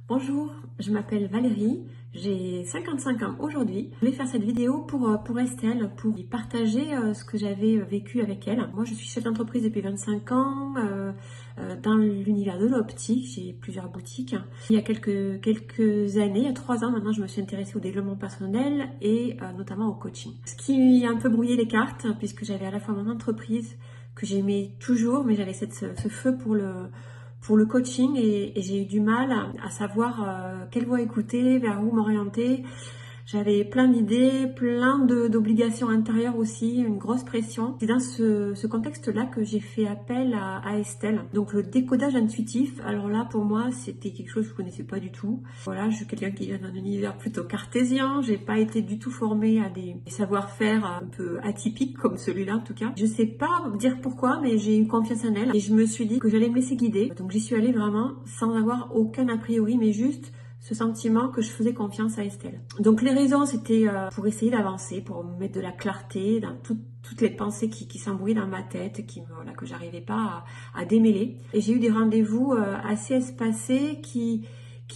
Bonjour, je m'appelle Valérie, j'ai 55 ans aujourd'hui. Je voulais faire cette vidéo pour Estelle, pour lui partager ce que j'avais vécu avec elle. Moi, je suis chef d'entreprise depuis 25 ans dans l'univers de l'optique. J'ai plusieurs boutiques. Il y a quelques années, il y a 3 ans maintenant, je me suis intéressée au développement personnel et notamment au coaching. Ce qui a un peu brouillé les cartes, puisque j'avais à la fois mon entreprise que j'aimais toujours, mais j'avais ce feu pour le coaching et j'ai eu du mal à savoir quelle voie écouter, vers où m'orienter. J'avais plein d'idées, plein d'obligations intérieures aussi, une grosse pression. C'est dans ce contexte-là que j'ai fait appel à Estelle. Donc le décodage intuitif, alors là pour moi c'était quelque chose que je connaissais pas du tout. Voilà, je suis quelqu'un qui vient d'un univers plutôt cartésien, j'ai pas été du tout formée à des savoir-faire un peu atypiques comme celui-là en tout cas. Je sais pas dire pourquoi, mais j'ai eu confiance en elle et je me suis dit que j'allais me laisser guider. Donc j'y suis allée vraiment sans avoir aucun a priori, mais juste ce sentiment que je faisais confiance à Estelle. Donc les raisons, c'était pour essayer d'avancer, pour me mettre de la clarté dans toutes les pensées qui s'embrouillaient dans ma tête, que j'arrivais pas à démêler. Et j'ai eu des rendez-vous assez espacés qui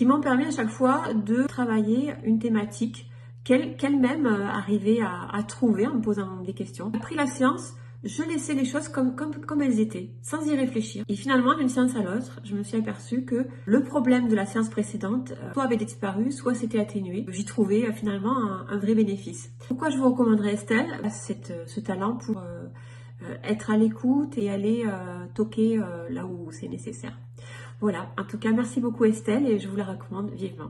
m'ont permis à chaque fois de travailler une thématique qu'elle-même arrivait à trouver en me posant des questions. Après la séance, je laissais les choses comme elles étaient, sans y réfléchir. Et finalement, d'une séance à l'autre, je me suis aperçue que le problème de la séance précédente, soit avait disparu, soit s'était atténué. J'y trouvais finalement un vrai bénéfice. Pourquoi je vous recommanderais Estelle? Ce talent pour être à l'écoute et aller toquer là où c'est nécessaire. Voilà, en tout cas, merci beaucoup Estelle et je vous la recommande vivement.